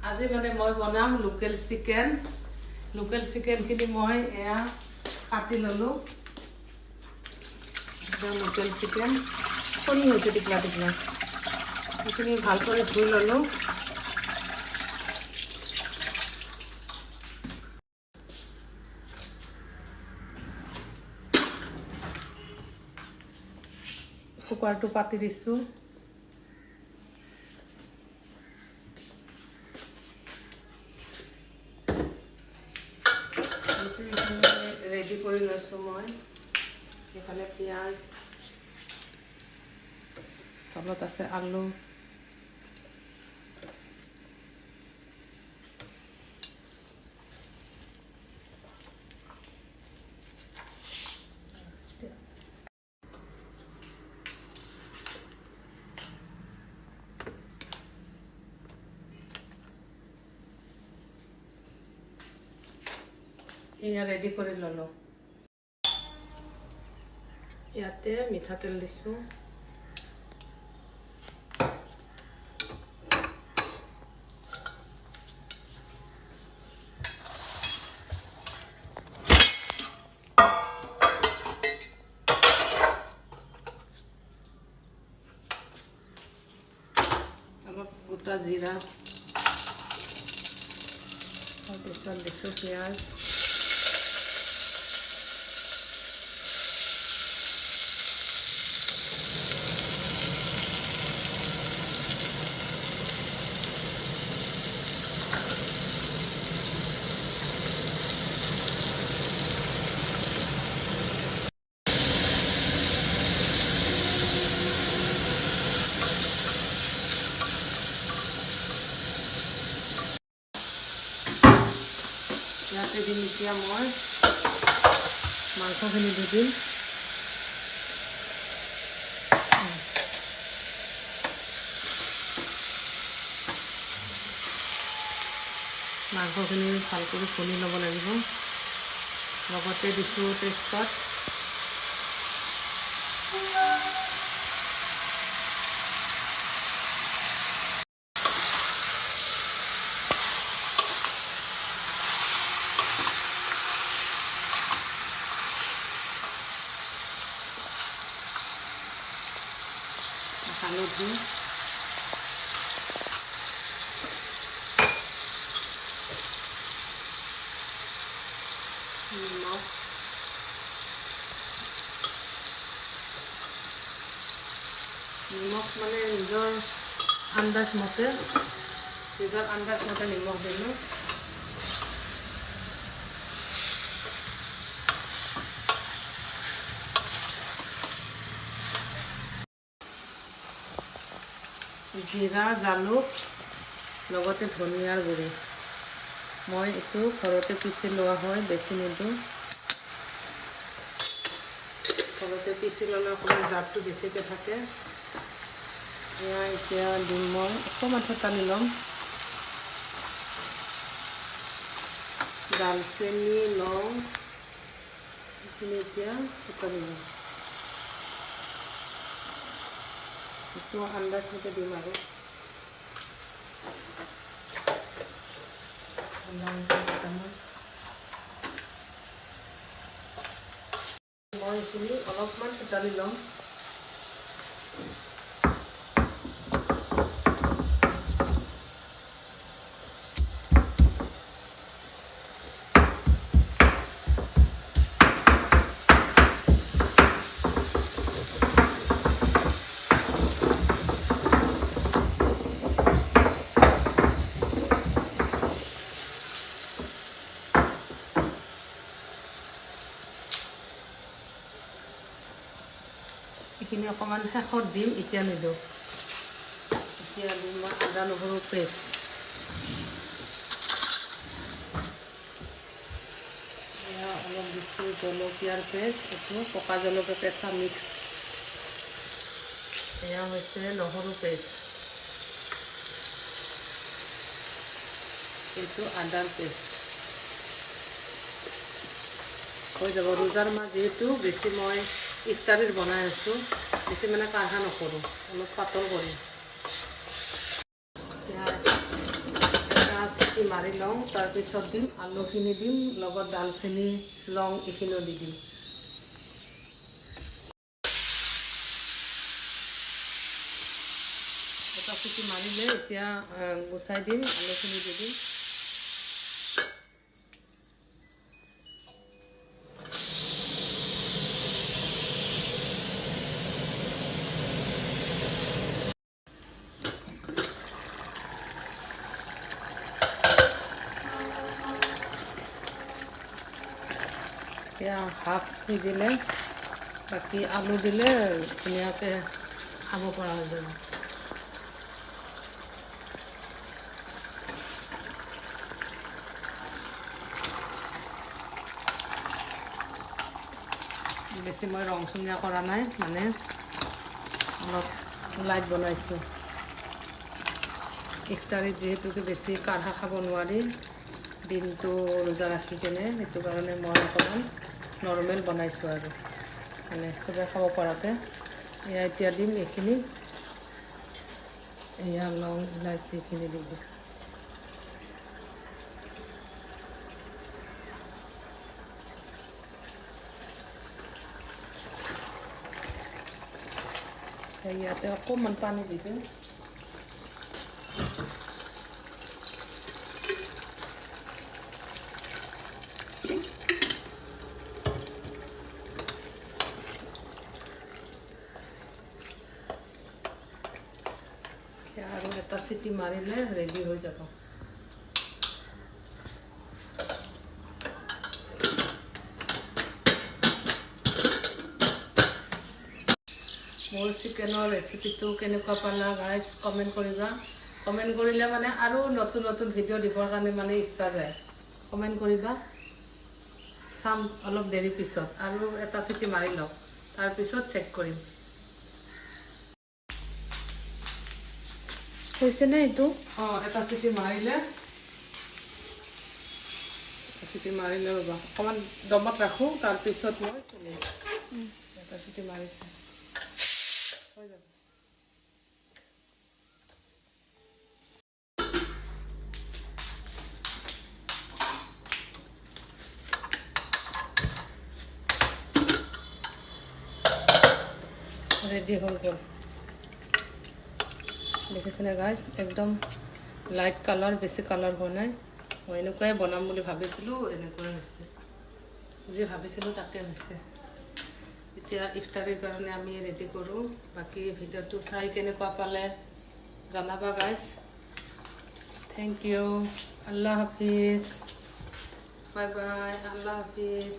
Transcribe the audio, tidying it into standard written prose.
আজি মানে মই বনাম লোকেল চিকেন। লোকেল চিকেনখিনি মই এয়া কাটি ল'লোঁ। লোকেল চিকেন কণী হৈছে টিকলা টিকলা, সেইখিনি ভালকৈ ধুই ল'লোঁ। কুকাৰটো পাতি দিছোঁ। ৰেডি কৰি লৈছোঁ মই। এইফালে পিঁয়াজ, তলত আছে আলু, এয়া ৰেডি কৰি ল'লোঁ। ইয়াতে মিঠাতেল দিছোঁ। অলপ গোটা জিৰা, তাৰপিছত দিছোঁ পিঁয়াজ, ইয়াতে দিম এতিয়া মই মাংসখিনি দি দিম। মাংসখিনি ভালকৈ খুন্দি ল'ব লাগিব। লগতে দিছোঁ তেজপাত, হালধি, নিমখ, নিমখ মানে নিজৰ আন্দাজ মতে নিমখ দিলোঁ। জিৰা, জালুক, লগতে ধনিয়াৰ গুড়ি। মই এইটো ঘৰতে পিচি লোৱা হয়, বেছি নিদিওঁ। ঘৰতে পিচি ল'লে অকণমান জাতটো বেছিকৈ থাকে। এয়া এতিয়া দিম মই, অকণমান থেতালি ল'ম। দালচেনি, লং, এইখিনি এতিয়া থেতালি ল'ম। এইটো আন্দাজ মতে দিম আৰু মই এইখিনি অলপমান থেতালি ল'ম। এইখিনি অকণমান শেষত দিম, এতিয়া নিদিওঁ। এতিয়া দিম মই আদা নহৰু পেষ্ট। এয়া অলপ দিছোঁ জলকীয়াৰ পেষ্ট, এইটো পকা জলকীয়া কেঁচা মিক্স। এয়া হৈছে নহৰু পেষ্ট, এইটো আদাৰ পেষ্ট। হৈ যাব। ৰোজাৰ মাহ যিহেতু বেছি মই ইফতাৰীৰ বনাই আছোঁ, বেছি মানে কাঢ়া নকৰোঁ, অলপ পাতল কৰিম। এতিয়া চিটি মাৰি লওঁ, তাৰপিছত দিম আলুখিনি দিম, লগত দালচেনি লং এইখিনিও দি দিম। এটা চিটি মাৰিলে এতিয়া গুচাই দিম, আলুখিনি দি দিম। এতিয়া হাফ সিজিলে বাকী আলু দিলে ধুনীয়াকৈ খাব পৰা হৈ যাব। বেছি মই ৰংচঙীয়া কৰা নাই, মানে অলপ লাইট বনাইছোঁ। ইফতাৰীত যিহেতুকে বেছি কাঢ়া খাব নোৱাৰি, দিনটো ৰোজা ৰাখি কেনে, সেইটো কাৰণে মই অকণমান নৰ্মেল বনাইছোঁ আৰু মানে চবে খাব পৰাকৈ। এয়া এতিয়া দিম এইখিনি, এয়া লং ইলাচি এইখিনি দি দিম। ইয়াতে অকণমান পানী দি দিম। আৰু এটা চিটি মাৰিলে ৰেডি হৈ যাব। মোৰ চিকেনৰ ৰেচিপিটো কেনেকুৱা পালা গাইজ কমেণ্ট কৰিবা। কমেণ্ট কৰিলে মানে আৰু নতুন নতুন ভিডিঅ' দিবৰ কাৰণে মানে ইচ্ছা যায়। কমেণ্ট কৰিবা, চাম অলপ দেৰি পিছত, আৰু এটা চিটি মাৰি লওঁ, তাৰপিছত চেক কৰিম। হৈছেনে এইটো? এটা চিটি মাৰিলে ৰ'বা, অকণমান দমত ৰাখোঁ, তাৰপিছত মই খুলিম। এটা চিটি মাৰিছে, হৈ যাব। ৰেডি হৈ গ'ল, দেখিছেনে গাইজ? একদম লাইট কালাৰ, বেছি কালাৰ হোৱা নাই। মই এনেকুৱাই বনাম বুলি ভাবিছিলোঁ, এনেকুৱাই হৈছে। যি ভাবিছিলোঁ তাকে হৈছে। এতিয়া ইফতাৰীৰ কাৰণে আমি ৰেডি কৰোঁ। বাকী ভিডিঅ'টো চাই কেনেকুৱা পালে জনাবা গাইজ। থেংক ইউ, আল্লাহ হাফিজ, বাই বাই, আল্লাহ হাফিজ।